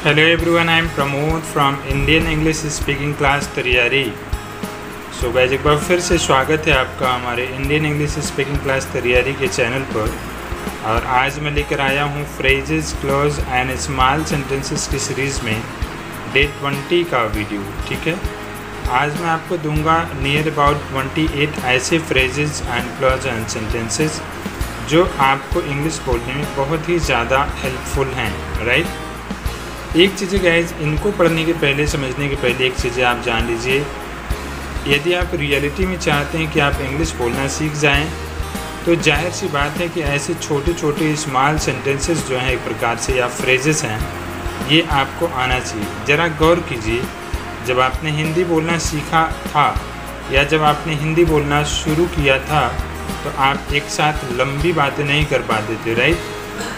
Hello everyone, I am Pramod from Indian English Speaking Class तैयारी। So guys एक बार फिर से स्वागत है आपका हमारे इंडियन इंग्लिश स्पीकिंग क्लास तैयारी के चैनल पर। और आज मैं लेकर आया हूँ phrases, clause and small sentences की सीरीज़ में डे 20 का वीडियो। ठीक है, आज मैं आपको दूंगा नियर अबाउट 28 ऐसे phrases and clause and sentences जो आपको इंग्लिश बोलने में बहुत ही ज़्यादा हेल्पफुल हैं। राइट, एक चीज़ गाइज, इनको पढ़ने के पहले, समझने के पहले एक चीज़ें आप जान लीजिए। यदि आप रियलिटी में चाहते हैं कि आप इंग्लिश बोलना सीख जाएं, तो जाहिर सी बात है कि ऐसे छोटे छोटे स्मॉल सेंटेंसेस जो हैं एक प्रकार से या फ्रेजेस हैं, ये आपको आना चाहिए। ज़रा गौर कीजिए, जब आपने हिंदी बोलना सीखा था या जब आपने हिंदी बोलना शुरू किया था तो आप एक साथ लंबी बातें नहीं कर पाते थे। राइट,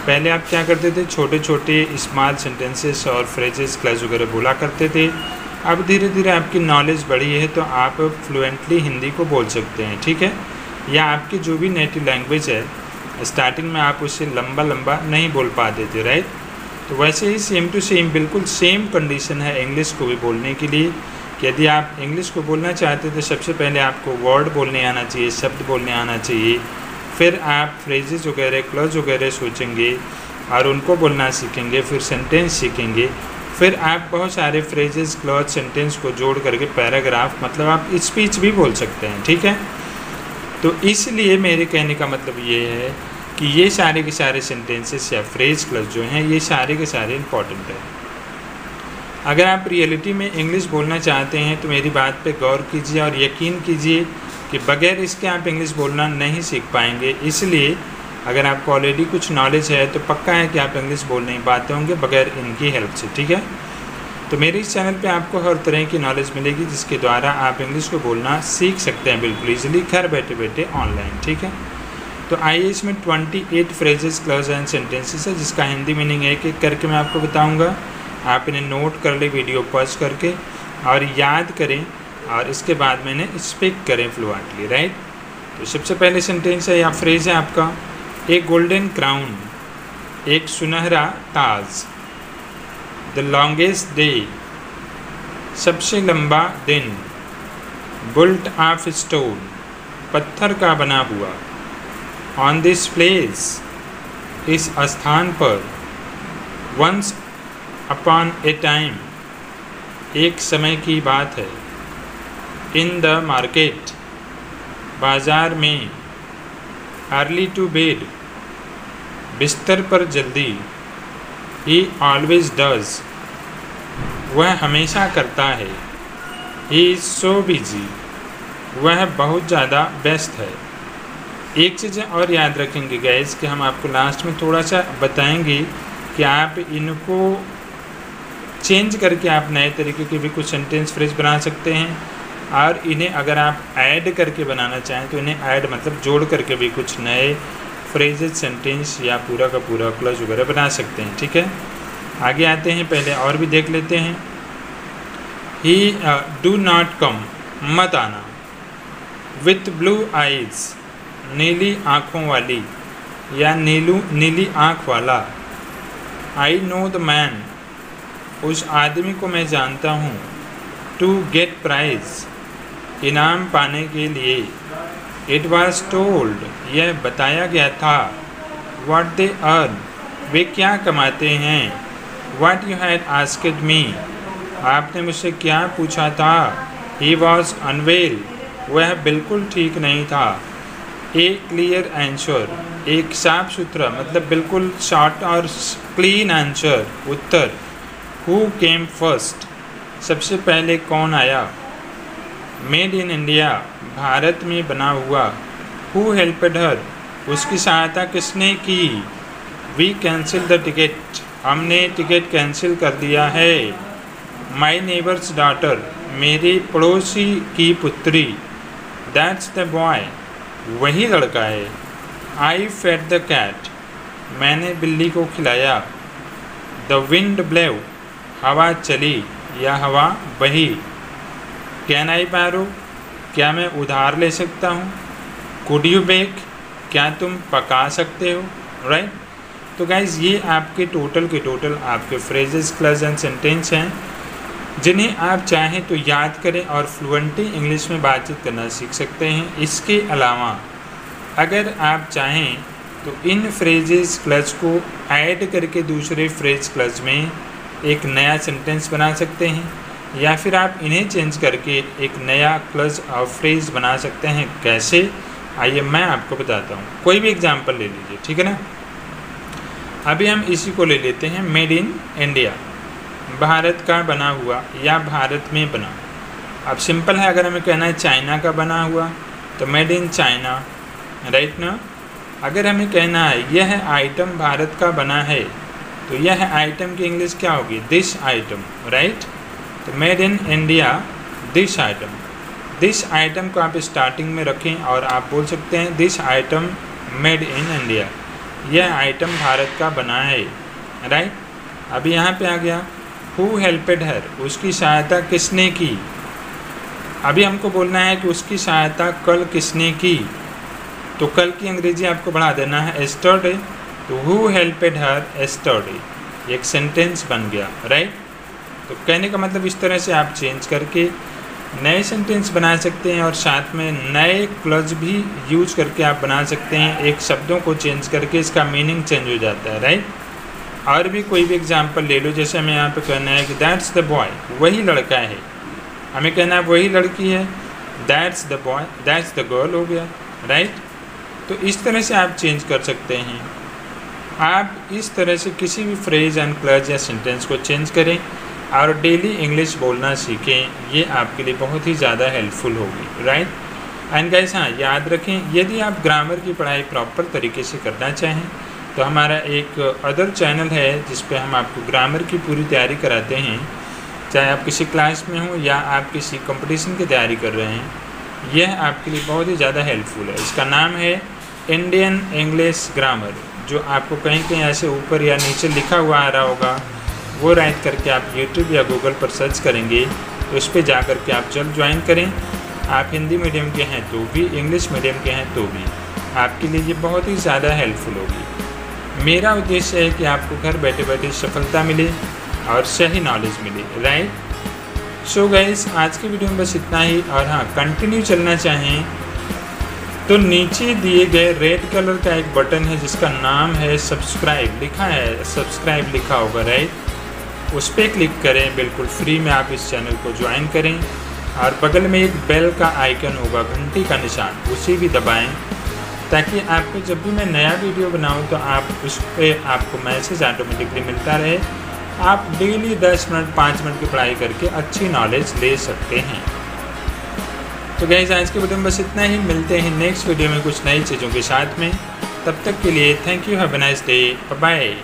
पहले आप क्या करते थे, छोटे छोटे स्मॉल सेंटेंसेस और फ्रेजेस, क्लॉज वगैरह बोला करते थे। अब धीरे धीरे आपकी नॉलेज बढ़ी है तो आप फ्लुएंटली हिंदी को बोल सकते हैं। ठीक है, या आपकी जो भी नेटिव लैंग्वेज है, स्टार्टिंग में आप उससे लंबा लंबा नहीं बोल पाते थे। राइट, तो वैसे ही सेम टू सेम, बिल्कुल सेम कंडीशन है इंग्लिश को भी बोलने के लिए। कि यदि आप इंग्लिश को बोलना चाहते तो सबसे पहले आपको वर्ड बोलने आना चाहिए, शब्द बोलने आना चाहिए। फिर आप फ्रेजेस वगैरह, क्लॉज वगैरह सोचेंगे और उनको बोलना सीखेंगे, फिर सेंटेंस सीखेंगे। फिर आप बहुत सारे फ्रेजेस, क्लॉज, सेंटेंस को जोड़ करके पैराग्राफ, मतलब आप स्पीच भी बोल सकते हैं। ठीक है, तो इसलिए मेरे कहने का मतलब ये है कि ये सारे के सारे सेंटेंसेस या फ्रेज, क्लॉज जो हैं, ये सारे के सारे इम्पॉर्टेंट हैं। अगर आप रियलिटी में इंग्लिश बोलना चाहते हैं तो मेरी बात पे गौर कीजिए और यकीन कीजिए कि बगैर इसके आप इंग्लिश बोलना नहीं सीख पाएंगे। इसलिए अगर आपको ऑलरेडी कुछ नॉलेज है तो पक्का है कि आप इंग्लिश बोल नहीं पाते होंगे बगैर इनकी हेल्प से। ठीक है, तो मेरे इस चैनल पे आपको हर तरह की नॉलेज मिलेगी जिसके द्वारा आप इंग्लिश को बोलना सीख सकते हैं बिल्कुल ईजिली, घर बैठे बैठे ऑनलाइन। ठीक है, तो आइए इसमें 28 फ्रेजेस, क्लॉज एंड सेंटेंसेस है जिसका हिंदी मीनिंग एक एक करके मैं आपको बताऊँगा। आप इन्हें नोट कर ले वीडियो पॉज करके और याद करें और इसके बाद मैंने स्पीक करें फ्लुएंटली। राइट, तो सबसे पहले सेंटेंस है या फ्रेज है आपका, एक गोल्डन क्राउन, एक सुनहरा ताज। द लॉन्गेस्ट डे, सबसे लंबा दिन। बुल्ट ऑफ स्टोन, पत्थर का बना हुआ। ऑन दिस प्लेस, इस स्थान पर। वंस अपॉन ए टाइम, एक समय की बात है। इन द मार्केट, बाज़ार में। अर्ली टू बेड, बिस्तर पर जल्दी। ही ऑलवेज डज, वह हमेशा करता है। ही इज़ सो बिजी, वह बहुत ज़्यादा व्यस्त है। एक चीज़ और याद रखेंगे गाइस कि हम आपको लास्ट में थोड़ा सा बताएंगे कि आप इनको चेंज करके आप नए तरीके के भी कुछ सेंटेंस, फ्रेज बना सकते हैं। और इन्हें अगर आप ऐड करके बनाना चाहें तो इन्हें ऐड मतलब जोड़ करके भी कुछ नए फ्रेजेस, सेंटेंस या पूरा का पूरा क्लॉज वगैरह बना सकते हैं। ठीक है, आगे आते हैं, पहले और भी देख लेते हैं। ही डू नॉट कम, मत आना। विथ ब्लू आइज़, नीली आँखों वाली या नीली आँख वाला। आई नो द मैन, उस आदमी को मैं जानता हूँ। टू गेट प्राइज, इनाम पाने के लिए। इट वॉज टोल्ड, यह बताया गया था। व्हाट दे अर्न, वे क्या कमाते हैं। What you had asked me, आपने मुझसे क्या पूछा था। ही वॉज अनवेल, वह बिल्कुल ठीक नहीं था। ए क्लियर आंसर, एक साफ सुथरा मतलब बिल्कुल शॉर्ट और clean answer, Uttar. Who came first, सबसे पहले कौन आया। मेड इन इंडिया, भारत में बना हुआ। हु हेल्पड हर, उसकी सहायता किसने की। वी कैंसिल द टिकट, हमने टिकट कैंसिल कर दिया है। माई नेबर्स डॉटर, मेरे पड़ोसी की पुत्री। दैट्स द बॉय, वही लड़का है। आई फेड द कैट, मैंने बिल्ली को खिलाया। द विंड ब्लेव, हवा चली या हवा बही। कैन आई बैरो, क्या मैं उधार ले सकता हूँ। कुड यू बेक, क्या तुम पका सकते हो। राइट, तो गाइज़ ये आपके टोटल के टोटल आपके फ्रेजेस, क्लज एंड सेंटेंस हैं जिन्हें आप चाहें तो याद करें और फ्लुएंटली इंग्लिश में बातचीत करना सीख सकते हैं। इसके अलावा अगर आप चाहें तो इन फ्रेजेस, क्लज को ऐड करके दूसरे फ्रेज, क्लज में एक नया सेंटेंस बना सकते हैं, या फिर आप इन्हें चेंज करके एक नया क्लज और फ्रेज बना सकते हैं। कैसे, आइए मैं आपको बताता हूँ। कोई भी एग्जांपल ले लीजिए, ठीक है ना। अभी हम इसी को ले लेते हैं, मेड इन इंडिया, भारत का बना हुआ या भारत में बना। अब सिंपल है, अगर हमें कहना है चाइना का बना हुआ तो मेड इन चाइना, राइट ना। अगर हमें कहना है यह आइटम भारत का बना है तो यह आइटम की इंग्लिश क्या होगी, दिस आइटम, राइट। तो made in India this item, this item को आप स्टार्टिंग में रखें और आप बोल सकते हैं this item made in India, यह आइटम भारत का बना है, राइट। अभी यहाँ पे आ गया हु हेल्पेड हर, उसकी सहायता किसने की। अभी हमको बोलना है कि उसकी सहायता कल किसने की, तो कल की अंग्रेजी आपको बढ़ा देना है एस्टरडे, तो हु हेल्पेड हर एस्टरडे, एक सेंटेंस बन गया, राइट। तो कहने का मतलब इस तरह से आप चेंज करके नए सेंटेंस बना सकते हैं और साथ में नए क्लज भी यूज करके आप बना सकते हैं। एक शब्दों को चेंज करके इसका मीनिंग चेंज हो जाता है, राइट। और भी कोई भी एग्जांपल ले लो, जैसे हमें यहाँ पे कहना है कि दैट्स द बॉय, वही लड़का है। हमें कहना है वही लड़की है, that's the boy, that's the girl हो गया, राइट। तो इस तरह से आप चेंज कर सकते हैं। आप इस तरह से किसी भी फ्रेज एंड क्लज या सेंटेंस को चेंज करें और डेली इंग्लिश बोलना सीखें, ये आपके लिए बहुत ही ज़्यादा हेल्पफुल होगी, राइट। एंड गाइस, हाँ याद रखें, यदि आप ग्रामर की पढ़ाई प्रॉपर तरीके से करना चाहें तो हमारा एक अदर चैनल है जिस पे हम आपको ग्रामर की पूरी तैयारी कराते हैं। चाहे आप किसी क्लास में हो या आप किसी कंपटीशन की तैयारी कर रहे हैं, यह आपके लिए बहुत ही ज़्यादा हेल्पफुल है। इसका नाम है इंडियन इंग्लिश ग्रामर, जो आपको कहीं कहीं ऐसे ऊपर या नीचे लिखा हुआ आ रहा होगा, वो राइट करके आप यूट्यूब या गूगल पर सर्च करेंगे तो उस पर जा कर के आप जल्द ज्वाइन करें। आप हिंदी मीडियम के हैं तो भी, इंग्लिश मीडियम के हैं तो भी, आपके लिए ये बहुत ही ज़्यादा हेल्पफुल होगी। मेरा उद्देश्य है कि आपको घर बैठे बैठे सफलता मिले और सही नॉलेज मिले, राइट। सो गाइस, आज की वीडियो में बस इतना ही। और हाँ, कंटिन्यू चलना चाहें तो नीचे दिए गए रेड कलर का एक बटन है जिसका नाम है सब्सक्राइब, लिखा है सब्सक्राइब लिखा होगा, राइट। उस पर क्लिक करें, बिल्कुल फ्री में आप इस चैनल को ज्वाइन करें। और बगल में एक बेल का आइकन होगा, घंटी का निशान, उसे भी दबाएं ताकि आपको जब भी मैं नया वीडियो बनाऊं तो आप उस पर आपको मैसेज ऑटोमेटिकली मिलता रहे। आप डेली 10 मिनट 5 मिनट की पढ़ाई करके अच्छी नॉलेज ले सकते हैं। तो गाइस, आज के वीडियो में बस इतना ही। मिलते हैं नेक्स्ट वीडियो में कुछ नई चीज़ों के साथ में। तब तक के लिए thank you, have a nice day, bye.